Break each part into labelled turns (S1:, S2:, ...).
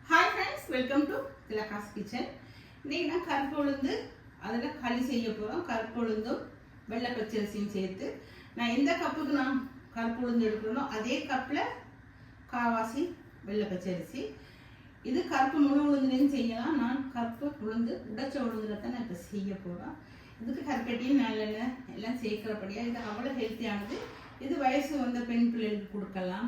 S1: Hi friends, welcome to Thilaga's kitchen. இன்றைக்கி நான் கருப்பு உளுந்து அதில் களி செய்ய போகிறோம். கருப்பு உளுந்தும் வெள்ளை பச்சரிசியும் சேர்த்து நான் எந்த கப்புக்கு நான் கருப்பு உளுந்து எடுக்கிறேனோ அதே கப்பில் காவாசி வெள்ளை பச்சரிசி. இது கருப்பு முழு உளுந்துலையும் செய்யலாம். நான் கருப்பு உளுந்து உடைச்ச உளுந்துல தான் நான் இப்போ செய்ய போகிறேன். இதுக்கு கருப்பட்டியும் நல்லெண்ணெய் எல்லாம் சேர்க்குறபடியாக இது அவ்வளோ ஹெல்த்தியானது. இது வயசு வந்த பெண் பிள்ளைகளுக்கு கொடுக்கலாம்,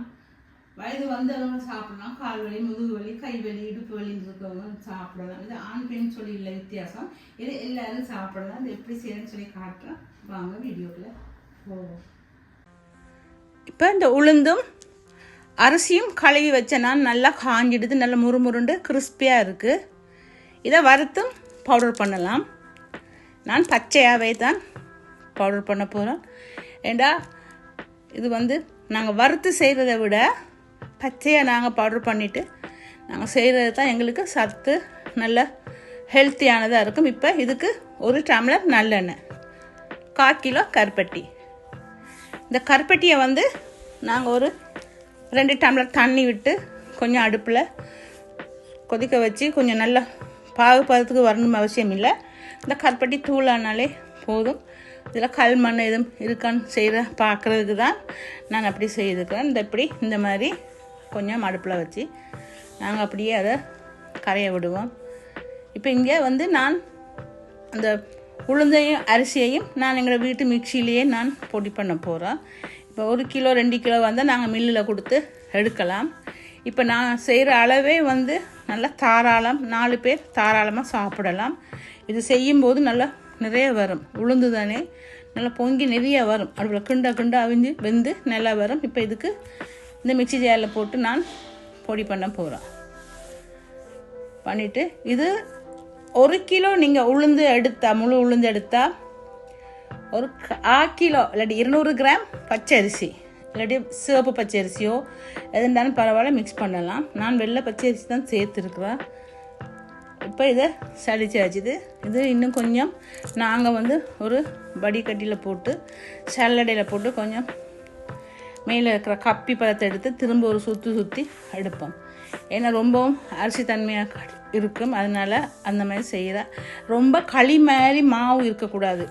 S1: வயது வந்தவங்க சாப்பிடலாம். கால் வலி, முதுகு வலி, கை வலி, இடுப்பு வலி இருக்கவங்க சாப்பிடலாம். இது ஆண் பெண் சொல்லி இல்லை வித்தியாசம். இது எல்லாரும் சாப்பிடலாம். இது எப்படி செய்யணும்னு சொல்லி காட்டுறேன், வாங்க வீடியோக்குள்ள போவோம். இப்போ இந்த உளுந்தும் அரிசியும் கழுவி வச்ச நான் நல்லா காஞ்சிடுது, நல்லா முறுமுருண்டு கிறிஸ்பியாக இருக்குது. இதை வறுத்தும் பவுடர் பண்ணலாம். நான் பச்சையாகவே தான் பவுடர் பண்ண போகிறேன். ஏண்டா இது நாங்கள் வறுத்து செய்கிறத விட பச்சையாக நாங்கள் பவுடர் பண்ணிவிட்டு நாங்கள் செய்கிறது தான் எங்களுக்கு சத்து நல்ல ஹெல்த்தியானதாக இருக்கும். இப்போ இதுக்கு 1 டம்ளர் நல்லெண்ணெய், 1/4 கிலோ கருப்பட்டி. இந்த கருப்பட்டியை நாங்கள் ஒரு 2 டம்ளர் தண்ணி விட்டு கொஞ்சம் அடுப்பில் கொதிக்க வச்சு கொஞ்சம் நல்லா பாகுபதத்துக்கு வரணும் அவசியம் இல்லை. இந்த கருப்பட்டி தூளானாலே போதும். இதில் கல் மண் எதுவும் இருக்கான்னு பார்க்குறதுக்கு தான் நான் அப்படி செய்துக்கிறேன். இந்த மாதிரி கொஞ்சம் அடுப்பில் வச்சு நாங்கள் அப்படியே அதை கரைய விடுவோம். இப்போ இங்கே நான் அந்த உளுந்தையும் அரிசியையும் நான் எங்களோட வீட்டு மிக்சியிலேயே நான் பொடி பண்ண போகிறேன். இப்போ 1 கிலோ 2 கிலோ நாங்கள் மில்லில் கொடுத்து எடுக்கலாம். இப்போ நான் செய்கிற அளவே நல்லா தாராளம், 4 பேர் தாராளமாக சாப்பிடலாம். இது செய்யும்போது நல்லா நிறைய வரும். உளுந்து தானே நல்லா பொங்கி நிறைய வரும். அடுப்பில் கிண்ட அவிஞ்சு வெந்து நல்லா வரும். இப்போ இதுக்கு இந்த மிக்சி ஜாரில் போட்டு நான் பொடி பண்ண போகிறேன். பண்ணிவிட்டு இது 1 கிலோ நீங்கள் உளுந்து எடுத்தால், முழு உளுந்து எடுத்தால் ஒரு 1/4 கிலோ இல்லாட்டி 200 கிராம் பச்சரிசி இல்லாட்டி சிவப்பு பச்சரிசியோ எது இருந்தாலும் பரவாயில்ல மிக்ஸ் பண்ணலாம். நான் வெள்ளை பச்சரிசி தான் சேர்த்துருக்குறேன். இப்போ இதை சளிச்சு வச்சுது. இது இன்னும் கொஞ்சம் நாங்கள் ஒரு வடிகட்டியில் போட்டு சல்லடையில் போட்டு கொஞ்சம் மேலே இருக்கிற கப்பி பழத்தை எடுத்து திரும்ப ஒரு சுற்றி எடுப்போம். ஏன்னா ரொம்பவும் அரிசி தன்மையாக இருக்கும், அதனால் அந்த மாதிரி செய்கிறேன். ரொம்ப களி மாதிரி மாவு இருக்கக்கூடாது.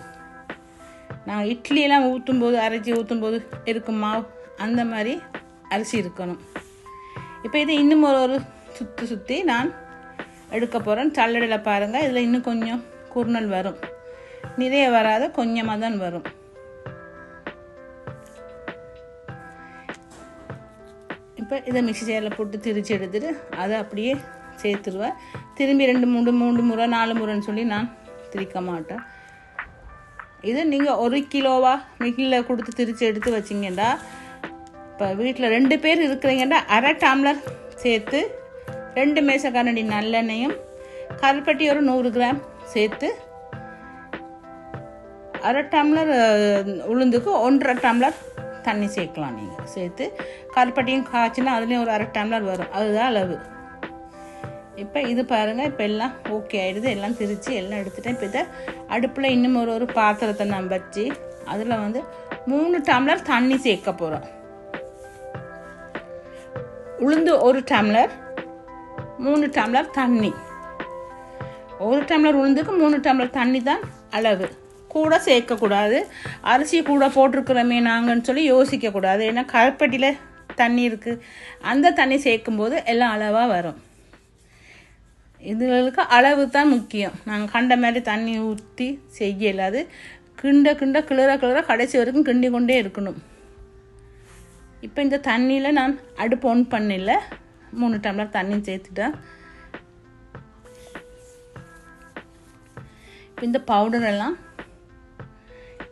S1: நாங்கள் இட்லியெல்லாம் ஊற்றும்போது அரைச்சி ஊற்றும்போது இருக்கும் மாவு அந்த மாதிரி அரிசி இருக்கணும். இப்போ இதை இன்னும் ஒரு சுற்றி நான் எடுக்க போகிறேன். சல்லடையில் பாருங்கள், இதில் இன்னும் கொஞ்சம் குறுநல் வரும், நிறைய வராத கொஞ்சமாக தான் வரும். இப்போ இதை மிக்சி ஜாரில் போட்டு திரிச்சு எடுத்துட்டு அதை அப்படியே சேர்த்துருவேன். திரும்பி 2 3 முறை 4 முறைன்னு சொல்லி நான் திரிக்க மாட்டேன். இது நீங்கள் 1 கிலோவா மிக்சியில் கொடுத்து திரிச்சு எடுத்து வச்சிங்கன்னா, இப்போ வீட்டில் 2 பேர் இருக்கிறீங்கன்னா 1/2 டம்ளர் சேர்த்து 2 மேசக்கரண்டி நல்லெண்ணெயும் கருப்பட்டி ஒரு 100 கிராம் சேர்த்து 1/2 டம்ளர் உளுந்துக்கு 1.5 டம்ளர் தண்ணி சேர்க்கலாம். நீங்கள் சேர்த்து கருப்பட்டியும் காய்ச்சினா அதுலேயும் ஒரு 1/2 டம்ளர் வரும், அதுதான் அளவு. இப்போ இது பாருங்கள், இப்போ எல்லாம் ஓகே ஆகிடுது. எல்லாம் திரித்து எல்லாம் எடுத்துட்டேன். இப்போ இதை அடுப்பில் இன்னும் ஒரு பாத்திரத்தை நான் வச்சு அதில் 3 டம்ளர் தண்ணி சேர்க்க போகிறோம். உளுந்து 1 டம்ளர், 3 டம்ளர் தண்ணி. 1 டம்ளர் உளுந்துக்கு 3 டம்ளர் தண்ணி தான் அளவு. கூட சேர்க்கக்கூடாது. அரிசி கூட போட்டிருக்கிறோமே நாங்கன்னு சொல்லி யோசிக்கக்கூடாது. ஏன்னா கருப்பட்டியில் தண்ணி இருக்குது, அந்த தண்ணி சேர்க்கும்போது எல்லாம் அளவாக வரும். இதுகளுக்கு அளவு தான் முக்கியம். நாங்கள் கண்ட மாதிரி தண்ணி ஊற்றி செய்யலாது. கிண்ட கிளற கடைசி வரைக்கும் கிண்டி கொண்டே இருக்கணும். இப்போ இந்த தண்ணியில் நான் அடுப்பு ஒன் பண்ணல, 3 டம்ளர் தண்ணி சேர்த்துட்டேன். இப்போ இந்த பவுடரெல்லாம்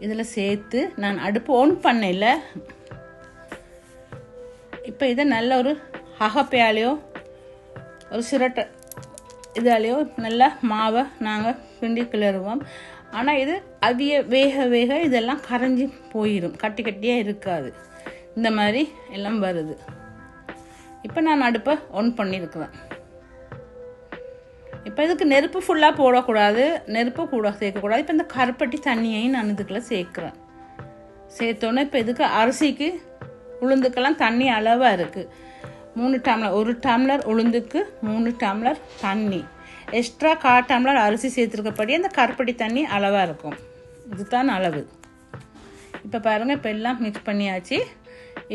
S1: இதில் சேர்த்து நான் அடுப்பு ஒன் பண்ணல. இப்போ இதை நல்ல ஒரு அகப்பையாலேயோ ஒரு சிரட்டை இதாலேயோ நல்லா மாவை நாங்கள் கிண்டி கிளறுவோம். ஆனால் இது அவிய வேக இதெல்லாம் கரைஞ்சி போயிடும், கட்டியாக இருக்காது. இந்த மாதிரி எல்லாம் வருது. இப்போ நான் அடுப்பை ஒன் பண்ணியிருக்கிறேன். இப்போ இதுக்கு நெருப்பு ஃபுல்லாக போடக்கூடாது, நெருப்பு கூட சேர்க்கக்கூடாது. இப்போ இந்த கருப்பட்டி தண்ணியையும் நான் இதுக்குள்ளே சேர்த்தோன்னே இப்போ இதுக்கு அரிசிக்கு உளுந்துக்கெல்லாம் தண்ணி அளவாக இருக்குது. 3 டம்ளர், 1 டம்ளர் உளுந்துக்கு 3 டம்ளர் தண்ணி, எக்ஸ்ட்ரா 1/4 டம்ளர் அரிசி சேர்த்துருக்கப்படி அந்த கருப்பட்டி தண்ணி அளவாக இருக்கும். இதுதான் அளவு. இப்போ பாருங்கள், இப்போ எல்லாம் மிக்ஸ் பண்ணியாச்சு.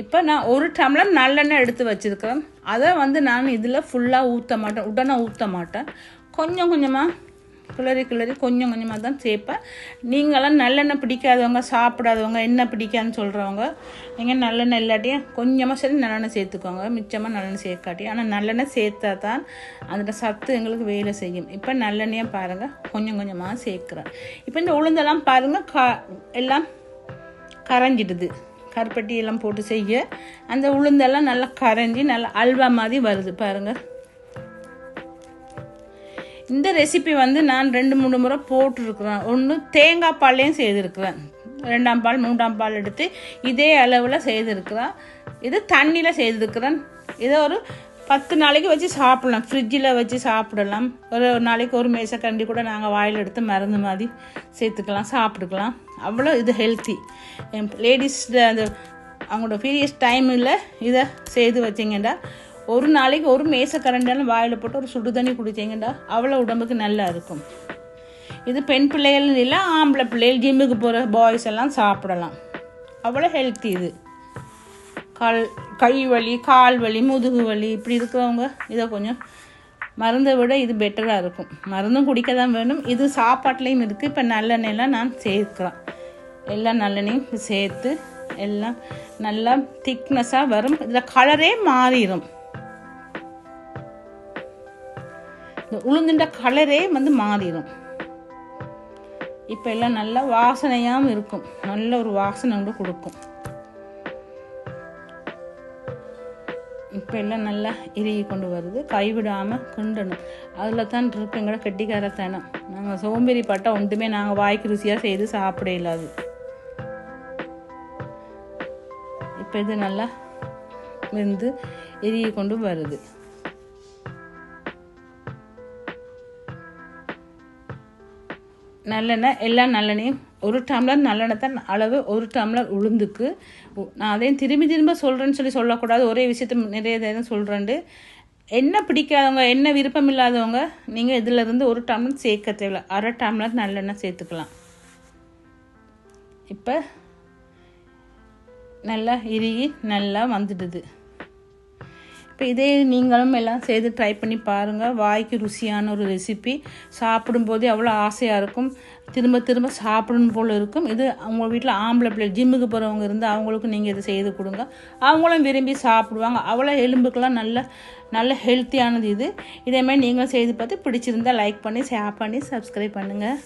S1: இப்போ நான் 1 டம்ளர் நல்லெண்ணெய் எடுத்து வச்சுருக்கிறேன். அதை நான் இதில் ஃபுல்லாக ஊற்ற மாட்டேன், உடனே ஊற்ற மாட்டேன். கொஞ்சம் கொஞ்சமாக கிளறி கொஞ்சம் கொஞ்சமாக தான் சேர்ப்பேன். நீங்களாம் நல்லெண்ணெய் பிடிக்காதவங்க, சாப்பிடாதவங்க, எண்ணெய் பிடிக்காதுன்னு சொல்கிறவங்க நீங்கள் நல்லெண்ணெய் இல்லாட்டியும் கொஞ்சமாக சரி நல்லெண்ணெய் சேர்த்துக்கோங்க, மிச்சமாக நல்லெண்ணெய் சேர்க்காட்டி. ஆனால் நல்லெண்ணெய் சேர்த்தா தான் அதோட சத்து எங்களுக்கு வேலை செய்யும். இப்போ நல்லெண்ணெயாக பாருங்கள் கொஞ்சம் கொஞ்சமாக சேர்க்குறேன். இப்போ இந்த உளுந்தெல்லாம் பாருங்கள் எல்லாம் கரைஞ்சிடுது. கருப்பட்டி எல்லாம் போட்டு செய்ய அந்த உளுந்தெல்லாம் நல்லா கரைஞ்சி நல்லா அல்வா மாதிரி வருது பாருங்கள். இந்த ரெசிபி நான் 2-3 முறை போட்டிருக்கிறேன். ஒன்று தேங்காய் பால்லையும் செய்திருக்கிறேன், 2ஆம் பால் 3ஆம் பால் எடுத்து இதே அளவில் செய்திருக்கிறேன். இது தண்ணியில் செய்திருக்கிறேன். இதை ஒரு 10 நாளைக்கு வச்சு சாப்பிடலாம், ஃப்ரிட்ஜில் வச்சு சாப்பிடலாம். ஒரு நாளைக்கு ஒரு மேசக்கண்டி கூட நாங்கள் வாயில் எடுத்து மருந்து மாதிரி சேர்த்துக்கலாம், சாப்பிட்டுக்கலாம். அவ்வளோ இது ஹெல்த்தி. லேடிஸ் அந்த அவங்களோட பீரியட்ஸ் டைமில் இதை செய்து வச்சிங்கன்னா ஒரு நாளைக்கு ஒரு மேசக்கரண்டாலும் வாயில் போட்டு ஒரு சுடு தண்ணி குடிச்சிங்கண்டா அவ்வளோ உடம்புக்கு நல்லா இருக்கும். இது பெண் பிள்ளைகள் இல்லை, ஆம்பளை பிள்ளைகள், ஜிம்முக்கு போகிற பாய்ஸ் எல்லாம் சாப்பிடலாம். அவ்வளோ ஹெல்த்தி இது. கை வலி, கால் வலி, முதுகு வலி இப்படி இருக்கிறவங்க இதை கொஞ்சம் மருந்தை விட இது பெட்டராக இருக்கும். மருந்தும் குடிக்க தான் வேணும். இது சாப்பாட்லேயும் இருக்குது. இப்போ நல்லெண்ணெயெல்லாம் நான் சேர்க்குறேன். எல்லாம் நல்லெண்ணெயும் சேர்த்து எல்லாம் நல்லா திக்னஸாக வரும். இதில் கலரே மாறிடும். இந்த உளுந்துண்ட கலரே மாறிடும். இப்போ எல்லாம் நல்லா வாசனையாகவும் இருக்கும், நல்ல ஒரு வாசனை கூட கொடுக்கும். இப்போ எல்லாம் நல்லா இறுகி கொண்டு வருது. கைவிடாமல் கிண்டணும். அதில் தான் இருக்கு எங்களோட கெட்டிக்காரத்தனம். நாங்கள் சோம்பேறி பட்டா ஒன்றுமே நாங்கள் வாய்க்கு ருசியாக செய்து சாப்பிட இல்லாது. இப்போ இது நல்லா வெந்து இறுகி கொண்டு வருது. நல்லெண்ணெய், எல்லாம் நல்லெண்ணையும் 1 டம்ளர் நல்லெண்ணெய் தான் அளவு, 1 டம்ளர் உளுந்துக்கு. நான் அதையும் திரும்ப சொல்கிறேன்னு சொல்லக்கூடாது, ஒரே விஷயத்த நிறைய தான் சொல்கிறேன்ட்டு. எண்ணெய் பிடிக்காதவங்க, எண்ணெய் விருப்பம் இல்லாதவங்க நீங்கள் இதிலேருந்து 1 டம்ளர் சேர்க்க தேவையில்லை, 1/2 டம்ளர் நல்லெண்ணெய் சேர்த்துக்கலாம். இப்போ நல்லா இறுகி நல்லா வந்துடுது. இப்போ இதே நீங்களும் எல்லாம் செய்து ட்ரை பண்ணி பாருங்கள். வாய்க்கு ருசியான ஒரு ரெசிபி. சாப்பிடும்போதே அவ்வளோ ஆசையாக இருக்கும், திரும்ப சாப்பிடணும் போல் இருக்கும். இது அவங்க வீட்டில் ஆம்பளை பிள்ளை ஜிம்முக்கு போகிறவங்க இருந்தால் அவங்களுக்கும் நீங்கள் இதை செய்து கொடுங்க, அவங்களும் விரும்பி சாப்பிடுவாங்க. அவ்வளோ எலும்புக்கெல்லாம் நல்ல ஹெல்த்தியானது இது. இதேமாதிரி நீங்களும் செய்து பார்த்து பிடிச்சிருந்தால் லைக் பண்ணி, ஷேர் பண்ணி, சப்ஸ்கிரைப் பண்ணுங்கள்.